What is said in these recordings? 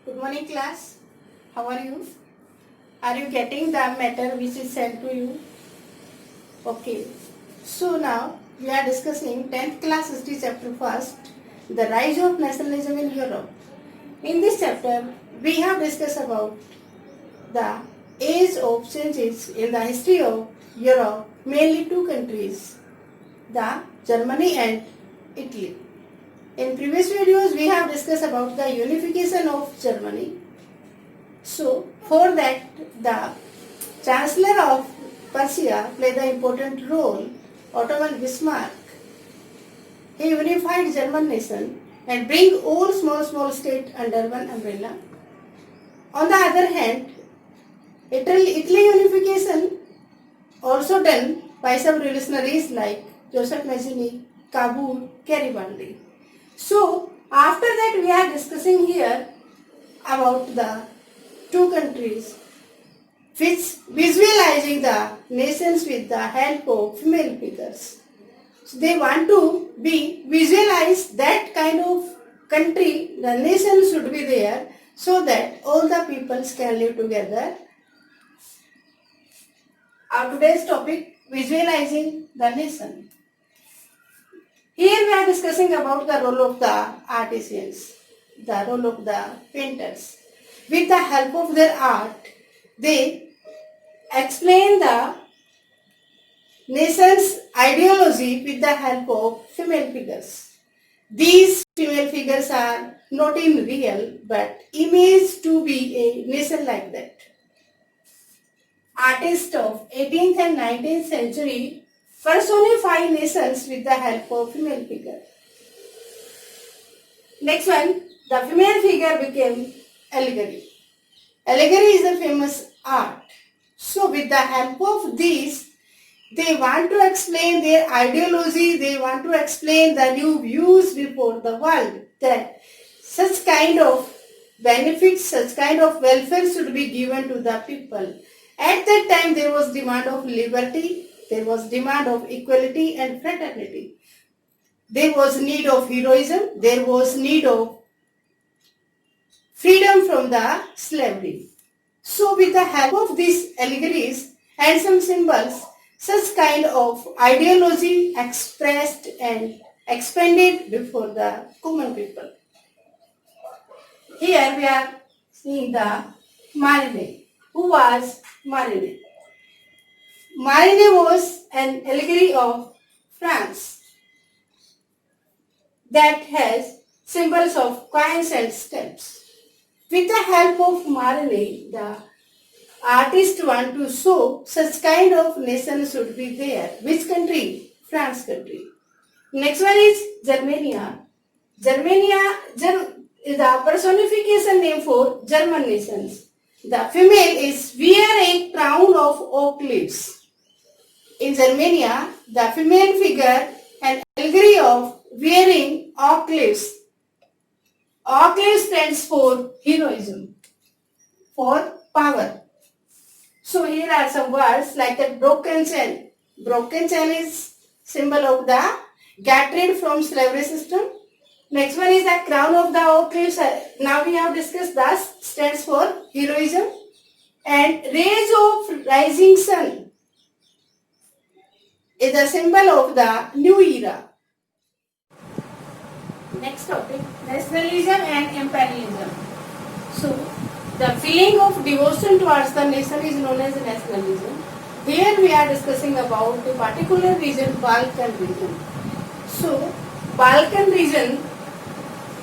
Good morning class. How are you? Are you getting the matter which is sent to you? Okay. So now we are discussing 10th class history chapter first, the rise of nationalism in Europe. In this chapter we have discussed about the age of changes in the history of Europe, mainly two countries, the Germany and Italy. In previous videos we have discussed about the unification of Germany. So for that the Chancellor of Prussia played the important role, Otto Bismarck. He unified German nation and bring all small states under one umbrella. On the other hand, Italy unification also done by some revolutionaries like Joseph Mazzini, Cavour, Garibaldi. So after that we are discussing here about the two countries which visualizing the nations with the help of female figures. So they want to be visualize that kind of country, the nation should be there so that all the peoples can live together. Our today's topic, visualizing the nation. Here we are discussing about the role of the artisans, the role of the painters. With the help of their art, they explain the nation's ideology with the help of female figures. These female figures are not in real but imaged to be a nation like that. Artists of 18th and 19th century personify nations with the help of female figure. Next one, the female figure became allegory. Allegory is a famous art. So with the help of these, they want to explain their ideology, they want to explain the new views before the world that such kind of benefits, such kind of welfare should be given to the people. At that time there was demand of liberty, there was demand of equality and fraternity. There was need of heroism, there was need of freedom from the slavery. So with the help of these allegories and some symbols, such kind of ideology expressed and expanded before the common people. Here we are seeing the Marine. Who was Marine? Marine was an allegory of France that has symbols of coins and stamps. With the help of Marine, the artists want to show such kind of nation should be there. Which country? France country. Next one is Germania. Germania is the personification name for German nations. The female is wear a crown of oak leaves. In Germania, the female figure an allegory of wearing oak leaves. Oak leaves stands for heroism, for power. So here are some words like the broken chain. Broken chain is symbol of the get rid from slavery system. Next one is the crown of the oak leaves. Now we have discussed that stands for heroism. And rays of rising sun is a symbol of the new era. Next topic, nationalism and imperialism. So the feeling of devotion towards the nation is known as nationalism. Here we are discussing about a particular region, Balkan region. So Balkan region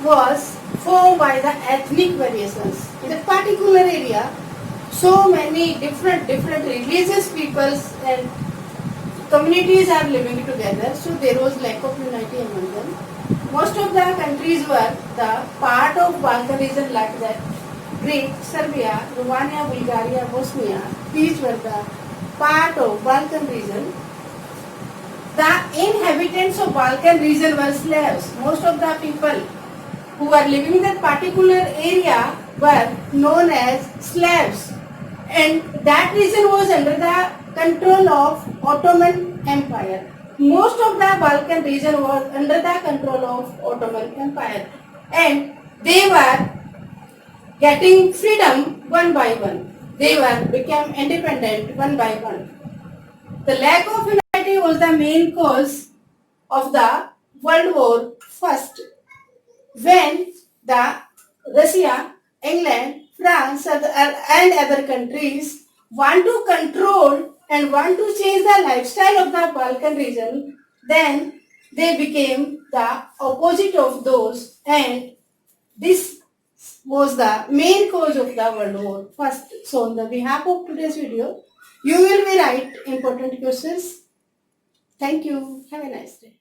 was formed by the ethnic variations. In a particular area, so many different religious peoples and communities are living together. So there was lack of unity among them. Most of the countries were the part of Balkan region like that. Greek, Serbia, Romania, Bulgaria, Bosnia, these were the part of Balkan region. The inhabitants of Balkan region were slaves. Most of the people who were living in that particular area were known as slaves. And that region was under the control of Ottoman Empire. Most of the Balkan region was under the control of Ottoman Empire. And they were getting freedom one by one. They were became independent one by one. The lack of unity was the main cause of the World War First, when the Russia, England, France, and other countries want to control and want to change the lifestyle of the Balkan region, then they became the opposite of those, and this was the main cause of the World War First. So on the behalf of today's video, you will be write important questions. Thank you. Have a nice day.